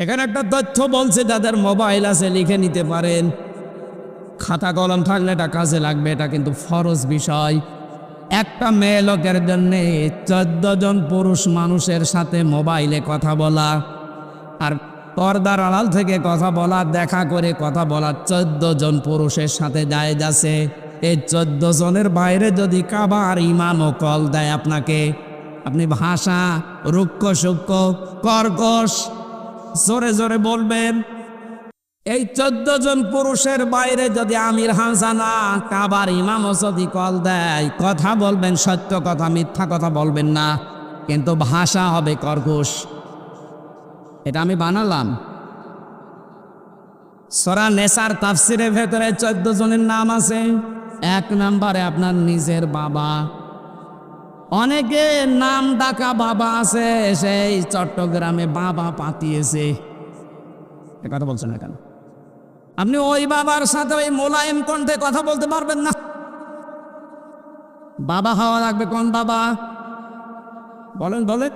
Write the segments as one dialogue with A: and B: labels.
A: এখানে একটা তথ্য বলছে, যাদের মোবাইল আছে লিখে নিতে পারেন, খাতা কলম থাকলে এটা কাজে লাগবে, এটা কিন্তু ফরজ বিষয়। একটা মেয়ে লোকের জন্য 14 জন পুরুষ মানুষের সাথে মোবাইলে কথা বলা আর পর্দার আড়াল থেকে কথা বলা, দেখা করে কথা বলা 14 জন পুরুষের সাথে জায়েজ আছে। এই 14 জনের বাইরে যদি কাবার ইমামও কল দেয় আপনাকে, আপনি ভাষা রুক্ষ সূক্ষ্ম কর্কশ জোরে জোরে বলবেন। এই 14 জন পুরুষের বাইরে যদি আমির হাসানা কাবার ইমামও যদি কল দেয়, কথা বলবেন সত্য কথা, মিথ্যা কথা বলবেন না, কিন্তু ভাষা হবে কর্কশ। এটা আমি বানালাম। সূরা নেসার তাফসিরের ভেতরে 14 জনের নাম আছে। 1 নম্বরে আপনার নিজের বাবা। অনেকে নাম ডাকা বাবা আছে, সেই চট্টগ্রামে বাবা পাতিয়েছে, এ কথা বলছেন না কেন? আপনি ওই বাবার সাথে ওই মোলায়েম কণ্ঠে কথা বলতে পারবেন না। বাবা হওয়া লাগবে কোন বাবা? বলেন বলেন।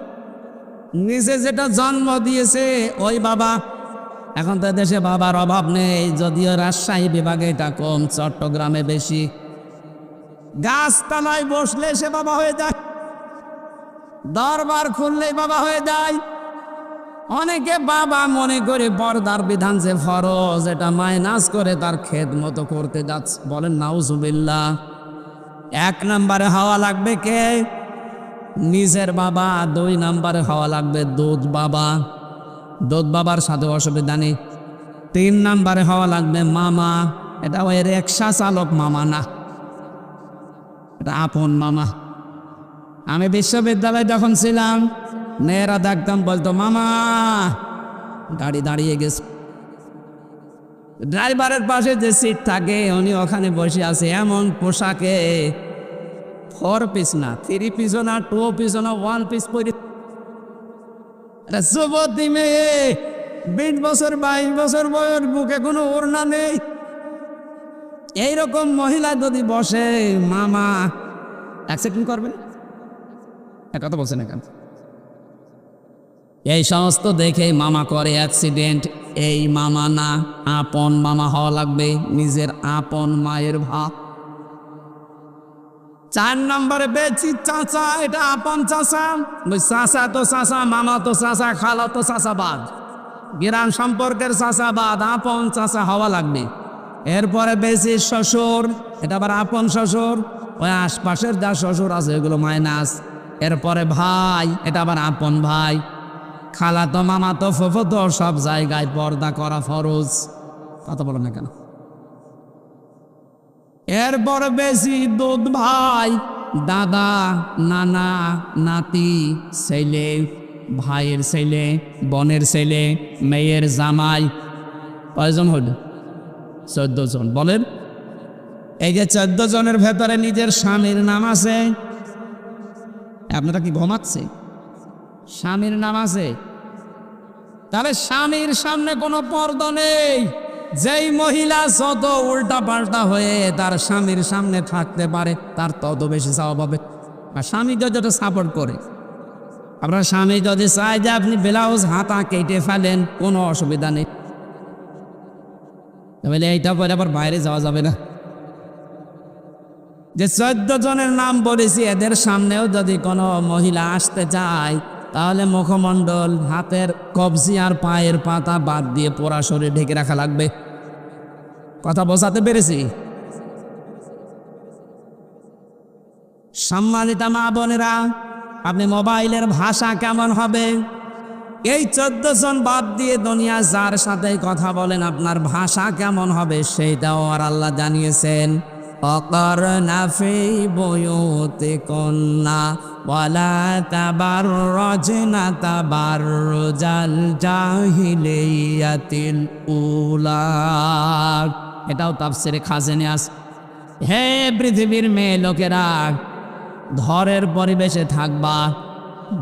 A: নিজে যেটা জন্ম দিয়েছে ওই বাবা। এখন তো দেশে বাবার অভাব নেই, যদিও রাজশাহী বিভাগে এটা কম, চট্টগ্রামে বেশি। গাছতলায় বসলে সে বাবা হয়ে যায়, দরবার খুললেই বাবা হয়ে যায়। অনেকে বাবা মনে করে পর্দার বিধান যে ফরজ, এটা মাইনাস করে তার খেদমত করতে যাচ্ছে। বলেন নাউজুবিল্লাহ। 1 নম্বরে হওয়া লাগবে কে? নিজের বাবা। 2 নম্বরে হওয়া লাগবে দুধ বাবা। দুধ বাবার সাথে অসুবিধা নেই। 3 নম্বরে হওয়া লাগবে মামা। এটা ওই রিক্সা চালক মামা না, এটা আপন মামা। আমি বিশ্ববিদ্যালয়ে যখন ছিলাম, মেয়েরা দেখতাম বলতো মামা, গাড়ি দাঁড়িয়ে গেছে, ড্রাইভারের পাশে যে সিট থাকে উনি ওখানে বসে আছে, এমন পোশাকে 4 পিস না, 3 পিসও না, 2 পিসও না, 1 পিস পরে। এটা যুবতী মেয়ে, 20 বছর 22 বছর বয়স, বুকে কোনো ওড়না নেই। এইরকম মহিলা যদি বসে, মামা অ্যাকসেপ্ট করবেন? কথা বলছেন না কেন? এই সমস্ত দেখে মামা করে অ্যাক্সিডেন্ট। এই মামা না, আপন মামা হওয়া লাগবে, নিজের আপন মায়ের ভাব। 4 নম্বরে বেশি চাচা, এটা আপন চাচা। চাচা তো চাচা, মামা তো চাচা, খালা তো চাচাবাদ, গ্রাম সম্পর্কের চাচাবাদ, আপন চাচা হওয়া লাগবে। এরপরে বেশি শ্বশুর, এটা আবার আপন শ্বশুর, ওই আশপাশের যা শ্বশুর আছে এগুলো মাইনাস। এরপরে ভাই, এটা আবার আপন ভাই। খালা তো মামা তো ফুফু তো সব জায়গায় পর্দা করা ফরজ। কথা বলো না কেন? এরপরে বেশি দুধ ভাই, দাদা, নানা, নাতি, ছেলে, ভাইয়ের ছেলে, বোনের ছেলে, মেয়ের জামাই। কয়জন হল? 14 জন। বলেন, এই যে 14 জনের ভেতরে নিজের স্বামীর নাম আছে। আপনারা কি ঘুমাচ্ছে? স্বামীর নাম আছে, তাহলে স্বামীর সামনে কোনো পর্দা নেই। যেই মহিলা যত উল্টা পাল্টা হয়ে তার স্বামীর সামনে থাকতে পারে, তার তত বেশি স্বভাব হবে। আর স্বামী যতটা সাপোর্ট করে, আপনার স্বামী যদি চায় যে আপনি ব্লাউজ হাতা কেটে ফেলেন, কোনো অসুবিধা নেই, তাহলে এইটা পরে আবার বাইরে যাওয়া যাবে না। যে 14 জনের নাম বলেছি, এদের সামনেও যদি কোনো মহিলা আসতে চায়, তাহলে মুখমণ্ডল, হাতের কবজি আর পায়ের পাতা বাদ দিয়ে পোড়া শরীর ঢেকে রাখা লাগবে। কথা বোঝাতে পেরেছি? সম্মানিতা মা বোনেরা, আপনি মোবাইলের ভাষা কেমন হবে? এই 14 জন বাদ দিয়ে দুনিয়া যার সাথে কথা বলেন, আপনার ভাষা কেমন হবে সেইটাও আর আল্লাহ জানিয়েছেন। وقرنا في بيوتكن ولا تبرجن تبرج الجاهلية الأولى। এটাও তাফসীরে খাজেনে আছে। হে পৃথিবীর মেয়ে লোকেরা, ঘরের পরিবেশে থাকবা,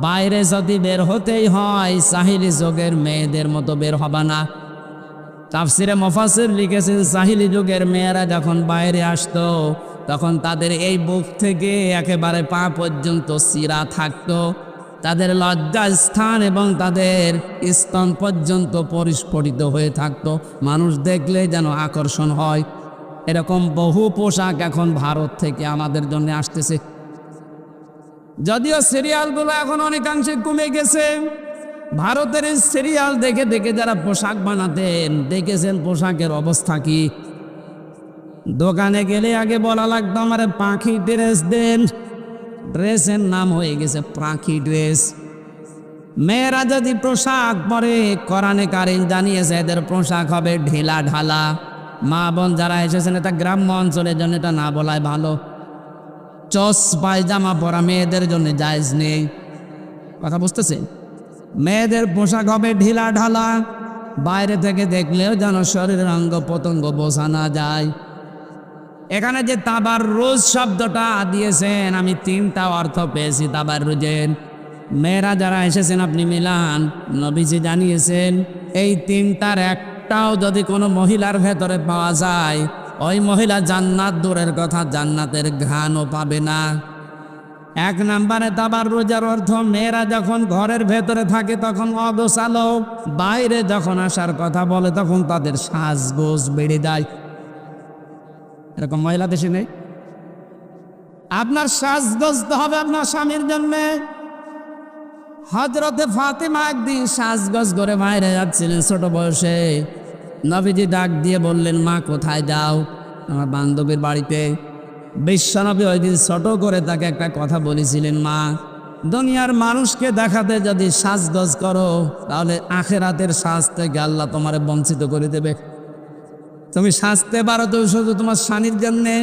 A: বাইরে যদি বের হতেই হয় জাহিলি যুগের মেয়েদের মতো বের হবা না। তাফসিরে মুফাসসির লিখেছেন, জাহিলি যুগের মেয়েরা যখন বাইরে আসতো, তখন তাদের এই বুক থেকে একেবারে পা পর্যন্ত চিরা থাকতো। তাদের লজ্জা স্থান এবং তাদের স্তন পর্যন্ত পরিস্ফুটিত হয়ে থাকতো, মানুষ দেখলে যেন আকর্ষণ হয়। এরকম বহু পোশাক এখন ভারত থেকে আমাদের জন্য আসতেছে। যদিও সিরিয়ালগুলো এখন অনেকাংশে কমে গেছে, ভারতের এই সিরিয়াল দেখে দেখে যারা পোশাক বানাতেন দেখেছেন পোশাকের অবস্থা কি। দোকানে গেলে আগে বলা লাগতো আমার পাখি ড্রেস দেন, ড্রেসের নাম হয়ে গেছে পাখি ড্রেস। মেয়েরা যদি পোশাক পরে কোরআনে কারিম জানিয়েছে এদের পোশাক হবে ঢিলা ঢালা। মা বোন যারা এসেছেন এটা গ্রাম্য অঞ্চলের জন্য এটা না বলাই ভালো। চস পায়জামা পরা মেয়েদের জন্য জায়েজ নেই, কথা বুঝতেছে? মেয়েদের পোশাক হবে ঢিলা ঢালা, বাইরে থেকে দেখলেও যেন শরীরের অঙ্গ প্রত্যঙ্গ বোঝা না যায়। এখানে যে তাবাররুজ শব্দটা দিয়েছেন আমি তিনটা অর্থ পেয়েছি তাবাররুজের। মেয়েরা যারা এসেছেন আপনি মিলান, নবীজি জানিয়েছেন এই তিনটার একটাও যদি কোনো মহিলার ভেতরে পাওয়া যায় ওই মহিলা জান্নাত দূরের কথা জান্নাতের ঘ্রাণও পাবে না। এক নম্বরে তাবাররুজের অর্থ মেয়েরা যখন ঘরের ভেতরে থাকে তখন অগোছালো, বাইরে যখন আসার কথা বলে তখন তাদের সাজগোজ বেড়ে যায়। এরকম মহিলা দেশে নেই? আপনার সাজগোজ তো হবে আপনার স্বামীর জন্যে। হযরতে ফাতেমা একদিন সাজগোজ করে বাইরে যাচ্ছিলেন ছোট বয়সে। নবীজি ডাক দিয়ে বললেন, মা কোথায় যাও? আমার বান্ধবীর বাড়িতে। বিশ্বনবী ওই দিন ছোট করে তাকে একটা কথা বলেছিলেন, মা দুনিয়ার মানুষকে দেখাতে যদি সাজগোজ করো তাহলে আখিরাতের সাজ থেকে আল্লাহ তোমারে বঞ্চিত করে দেবে। তুমি সাজতে পারো তো শুধু তোমার স্বামীর জন্যে।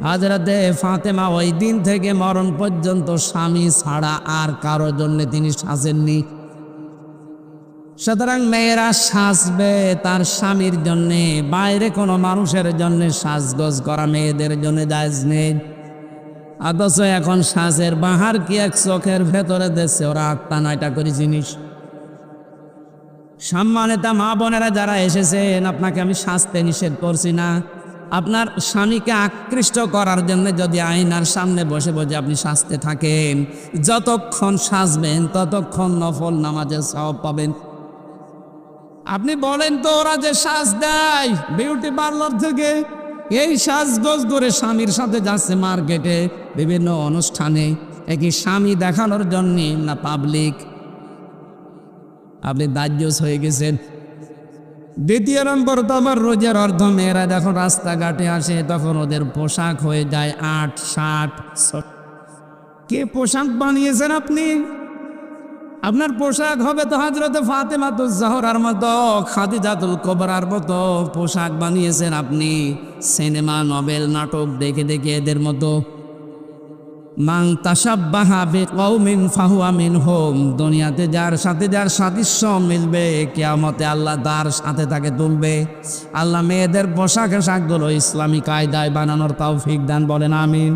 A: হযরতে ফাতেমা ওই দিন থেকে মরণ পর্যন্ত স্বামী ছাড়া আর কারো জন্য তিনি সাজেননি। সুতরাং মেয়েরা সাজবে তার স্বামীর জন্যে, বাইরে কোনো মানুষের জন্য সাজগোজ করা মেয়েদের জন্য জায়েজ নেই। অথচ এখন সাজের বাহার কি এক চোখের ভেতরে দেখছে ওরা 8টা 9টা করে জিনিস। সম্মানিতা মা বোনেরা যারা এসেছেন, আপনাকে আমি সাজতে নিষেধ করছি না। আপনার স্বামীকে আকৃষ্ট করার জন্য যদি আয়নার সামনে বসে বসে আপনি সাজতে থাকেন, যতক্ষণ সাজবেন ততক্ষণ নফল নামাজের সওয়াব পাবেন। আপনি বলেন তো ওরা যে সাজ দেয় বিউটি পার্লার থেকে, এই সাজগোজ করে স্বামীর সাথে যাচ্ছে মার্কেটে বিভিন্ন অনুষ্ঠানে, একই স্বামী দেখানোর জন্য না পাবলিক? আপনি দাজ্জস হয়ে গেছেন। দ্বিতীয় নম্বর তাবাররুজের অর্থ মেয়েরা যখন রাস্তাঘাটে আসে তখন ওদের পোশাক হয়ে যায় 8-60। কে পোশাক বানিয়েছেন আপনি? আপনার পোশাক হবে তো হযরতে ফাতেমাতুজ জাহরার মতো, খাদিজাতুল কুবরার মতো পোশাক বানিয়েছেন আপনি সিনেমা নভেল নাটক দেখে দেখে এদের মতো। মান তাশাব্বাহা বিকওমিন ফাহুয়া মিনহুম, দুনিয়াতে যার সাথে যার সাদৃশ্য মিলবে কিয়ামতে আল্লাহ তার সাথে তাকে তুলবে। আল্লাহ মেয়েদের পোশাক আশাকগুলো ইসলামী কায়দায় বানানোর তৌফিক দান, বলেন আমিন।